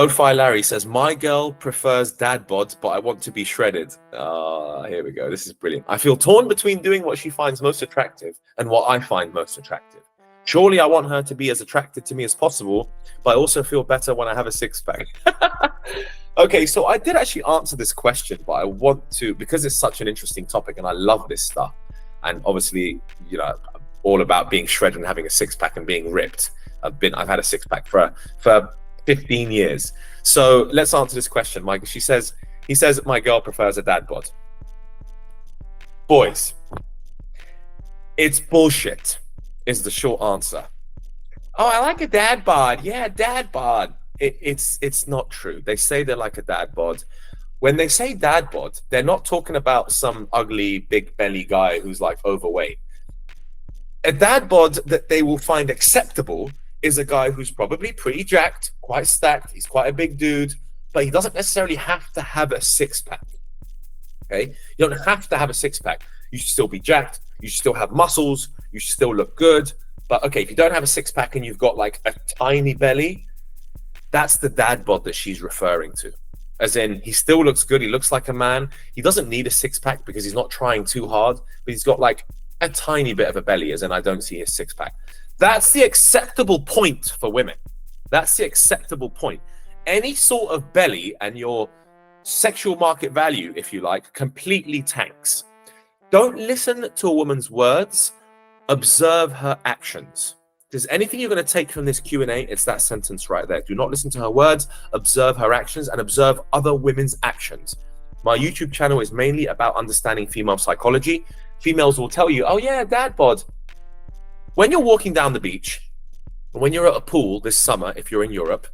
Ofi Larry says, my girl prefers dad bod, but I want to be shredded. Here we go. This is brilliant. I feel torn between doing what she finds most attractive and what I find most attractive. Surely I want her to be as attracted to me as possible, but I also feel better when I have a six-pack. Okay, so I did actually answer this question, but I want to, because it's such an interesting topic and I love this stuff. And obviously, you know, all about being shredded and having a six-pack and being ripped. I've had a six-pack for 15 years. So let's answer this question. He says, my girl prefers a dad bod. Boys, it's bullshit is the short answer. Oh, I like a dad bod. Yeah, dad bod. It's not true. They say they're like a dad bod. When they say dad bod, they're not talking about some ugly big belly guy who's like overweight. A dad bod that they will find acceptable is a guy who's probably pretty jacked, quite stacked. He's quite a big dude, but he doesn't necessarily have to have a six-pack. Okay, you don't have to have a six-pack. You should still be jacked. You should still have muscles. You should still look good. But okay, if you don't have a six-pack and you've got like a tiny belly, that's the dad bod that she's referring to. As in, he still looks good. He looks like a man. He doesn't need a six-pack because he's not trying too hard, but he's got like a tiny bit of a belly, as in I don't see his six-pack. That's the acceptable point for women. That's the acceptable point. Any sort of belly and your sexual market value, if you like, completely tanks. Don't listen to a woman's words. Observe her actions. If there's anything you're going to take from this Q&A, it's that sentence right there. Do not listen to her words. Observe her actions and observe other women's actions. My YouTube channel is mainly about understanding female psychology. Females will tell you, oh yeah, dad bod. When you're walking down the beach, when you're at a pool this summer, if you're in Europe,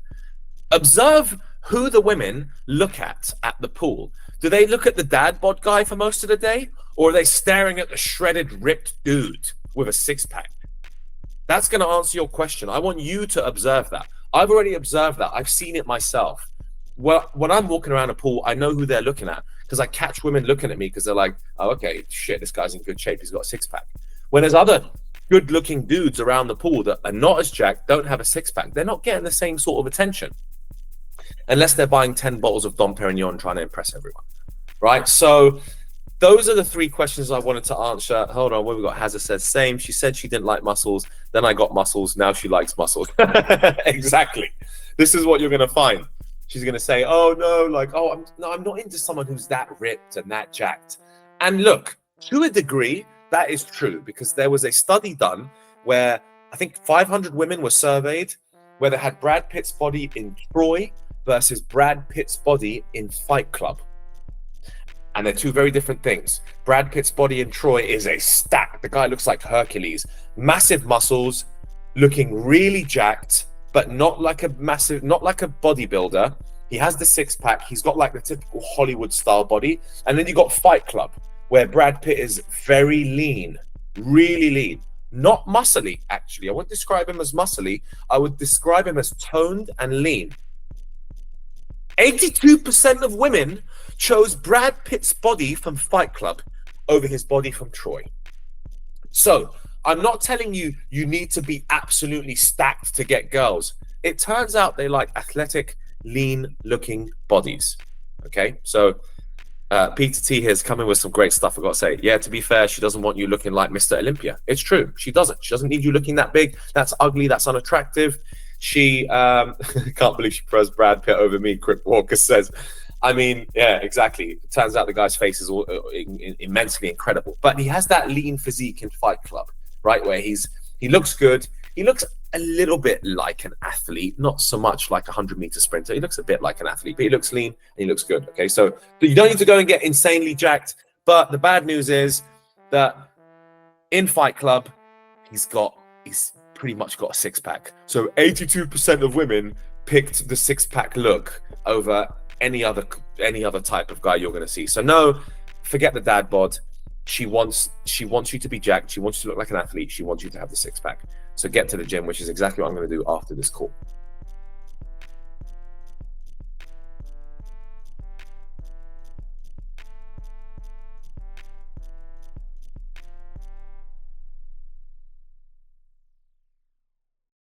observe who the women look at the pool. Do they look at the dad bod guy for most of the day? Or are they staring at the shredded, ripped dude with a six-pack? That's going to answer your question. I want you to observe that. I've already observed that. I've seen it myself. Well, when I'm walking around a pool, I know who they're looking at because I catch women looking at me because they're like, oh, okay, shit, this guy's in good shape. He's got a six-pack. When there's other good-looking dudes around the pool that are not as jacked, don't have a six-pack, they're not getting the same sort of attention unless they're buying 10 bottles of Dom Perignon trying to impress everyone, right? So those are the three questions I wanted to answer. Hold on, what we got? Hazza says, same. She said she didn't like muscles. Then I got muscles. Now she likes muscles. Exactly. This is what you're going to find. She's going to say, oh, no, like, oh, I'm not into someone who's that ripped and that jacked. And look, to a degree, that is true because there was a study done where I think 500 women were surveyed where they had Brad Pitt's body in Troy versus Brad Pitt's body in Fight Club. And they're two very different things. Brad Pitt's body in Troy is a stack. The guy looks like Hercules. Massive muscles, looking really jacked, but not like a bodybuilder. He has the six-pack. He's got like the typical Hollywood-style body. And then you got Fight Club, where Brad Pitt is very lean, really lean. Not muscly, actually. I wouldn't describe him as muscly. I would describe him as toned and lean. 82% of women chose Brad Pitt's body from Fight Club over his body from Troy. So I'm not telling you you need to be absolutely stacked to get girls. It turns out they like athletic, lean-looking bodies. Okay, so Peter T here is coming with some great stuff. I've got to say, yeah, to be fair, she doesn't want you looking like Mr. Olympia. It's true. She doesn't. She doesn't need you looking that big. That's ugly. That's unattractive. She can't believe she prefers Brad Pitt over me, Crip Walker says. I mean, yeah, exactly. It turns out the guy's face is immensely incredible. But he has that lean physique in Fight Club, right? Where he looks good. He looks a little bit like an athlete, not so much like a 100-meter sprinter. He looks a bit like an athlete, but he looks lean and he looks good. Okay, so you don't need to go and get insanely jacked. But the bad news is that in Fight Club, he's pretty much got a six-pack. So 82% of women picked the six-pack look over any other type of guy you're going to see. So no, forget the dad bod. She wants you to be jacked. She wants you to look like an athlete. She wants you to have the six-pack. So get to the gym, which is exactly what I'm going to do after this call.